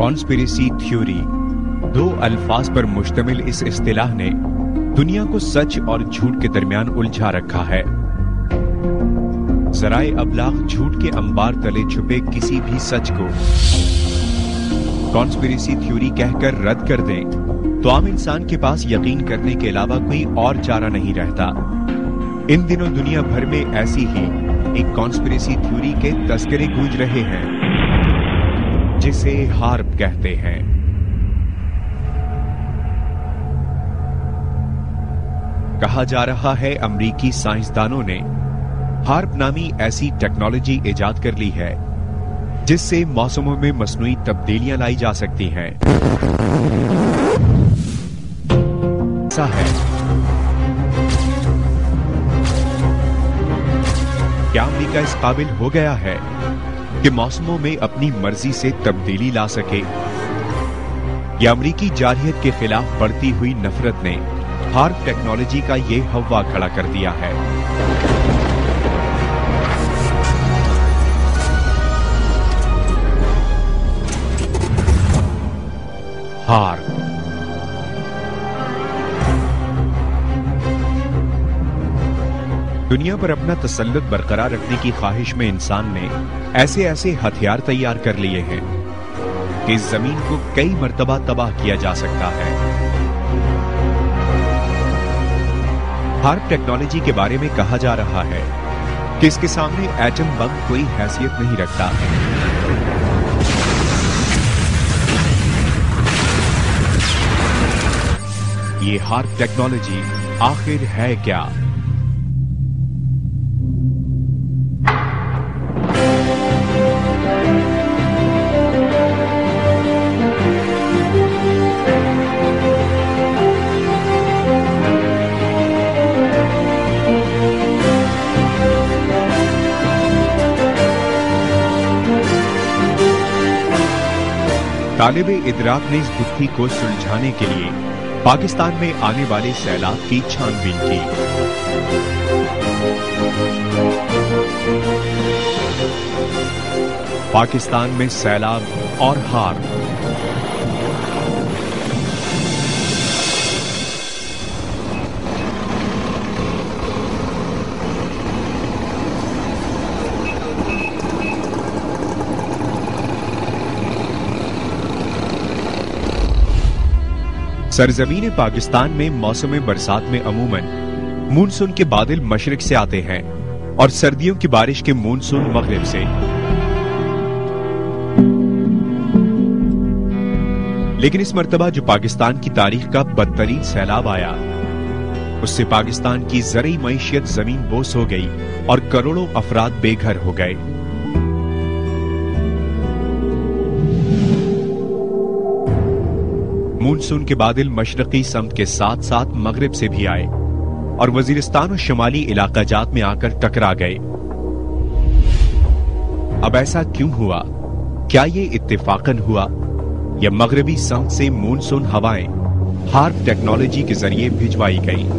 Conspiracy theory, دو الفاظ پر مشتمل اس اصطلاح نے دنیا کو سچ اور جھوٹ کے درمیان الجھا رکھا ہے۔ ذرائع ابلاغ جھوٹ کے انبار تلے چھپے کسی بھی سچ کو کانسپریسی تھیوری کہہ کر رد کر دیں تو عام انسان کے پاس یقین کرنے کے علاوہ کوئی اور چارہ نہیں رہتا۔ ان دنوں دنیا بھر میں ایسی ہی ایک کانسپریسی تھیوری کے تذکرے گونج رہے ہیں جسے ہارپ کہتے ہیں۔ کہا جا رہا ہے امریکی سائنسدانوں نے ہارپ نامی ایسی ٹیکنالوجی ایجاد کر لی ہے جس سے موسموں میں مصنوعی تبدیلیاں لائی جا سکتی ہیں۔ ایسا ہے کیا امریکہ اس قابل ہو گیا ہے کہ موسموں میں اپنی مرضی سے تبدیلی لا سکے؟ یا امریکی جارحیت کے خلاف بڑھتی ہوئی نفرت نے ہارپ ٹیکنالوجی کا یہ ہوا کھڑا کر دیا ہے؟ ہارپ دنیا پر اپنا تسلط برقرار رکھنے کی خواہش میں انسان نے ایسے ہتھیار تیار کر لیے ہیں کہ اس زمین کو کئی مرتبہ تباہ کیا جا سکتا ہے۔ ہارپ ٹیکنالوجی کے بارے میں کہا جا رہا ہے کہ اس کے سامنے ایٹم بم کوئی حیثیت نہیں رکھتا۔ یہ ہارپ ٹیکنالوجی آخر ہے کیا؟ طالب ادراک نے اس گتھی کو سلجھانے کے لیے پاکستان میں آنے والے سیلاب کی چھان بین کی۔ پاکستان میں سیلاب اور ہارپ۔ سرزمین پاکستان میں موسم برسات میں عموماً مونسون کے بادل مشرق سے آتے ہیں اور سردیوں کی بارش کے مونسون مغرب سے۔ لیکن اس مرتبہ جو پاکستان کی تاریخ کا بدترین سیلاب آیا اس سے پاکستان کی زرعی معیشت زمین بوس ہو گئی اور کروڑوں افراد بے گھر ہو گئے۔ مونسون کے بادل مشرقی سمت کے ساتھ ساتھ مغرب سے بھی آئے اور وزیرستان اور شمالی علاقہ جات میں آ کر ٹکرا گئے۔ اب ایسا کیوں ہوا؟ کیا یہ اتفاقاً ہوا یا مغربی سمت سے مونسون ہوائیں ہارپ ٹیکنالوجی کے ذریعے بھجوائی گئیں؟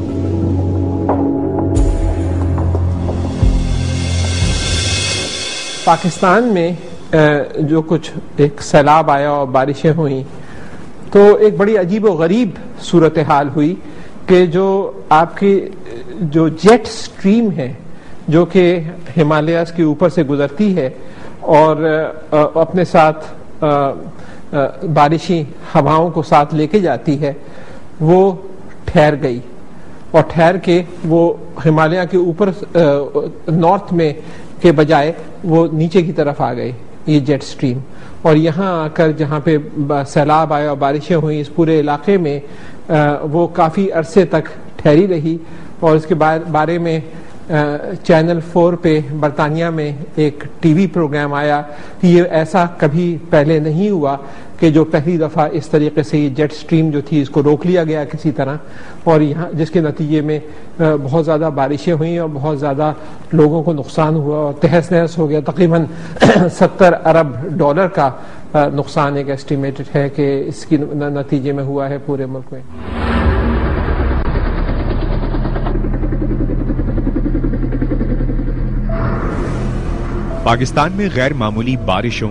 پاکستان میں جو کچھ ایک سیلاب آیا اور بارشیں ہوئیں تو ایک بڑی عجیب و غریب صورتحال ہوئی کہ جو آپ کی جو جیٹ سٹریم ہے جو کہ ہمالیاز کے اوپر سے گزرتی ہے اور اپنے ساتھ بارشی ہواؤں کو ساتھ لے کے جاتی ہے، وہ ٹھہر گئی اور ٹھہر کے وہ ہمالیہ کے اوپر نارتھ میں کے بجائے وہ نیچے کی طرف آ گئی یہ جیٹ سٹریم، اور یہاں آ کر جہاں پہ سیلاب آیا اور بارشیں ہوئیں اس پورے علاقے میں وہ کافی عرصے تک ٹھہری رہی، اور اس کے بارے میں چینل 4 پہ برطانیہ میں ایک ٹی وی پروگرام آیا کہ یہ ایسا کبھی پہلے نہیں ہوا کہ جو پہلی دفعہ اس طریقے سے یہ جیٹ سٹریم جو تھی اس کو روک لیا گیا کسی طرح، اور یہاں جس کے نتیجے میں بہت زیادہ بارشیں ہوئیں اور بہت زیادہ لوگوں کو نقصان ہوا اور تہس نہس ہو گیا۔ تقریباً 70 ارب ڈالر کا نقصان ایک ایسٹیمیٹڈ ہے کہ اس کی نتیجے میں ہوا ہے پورے ملک میں۔ پاکستان میں غیر معمولی بارشوں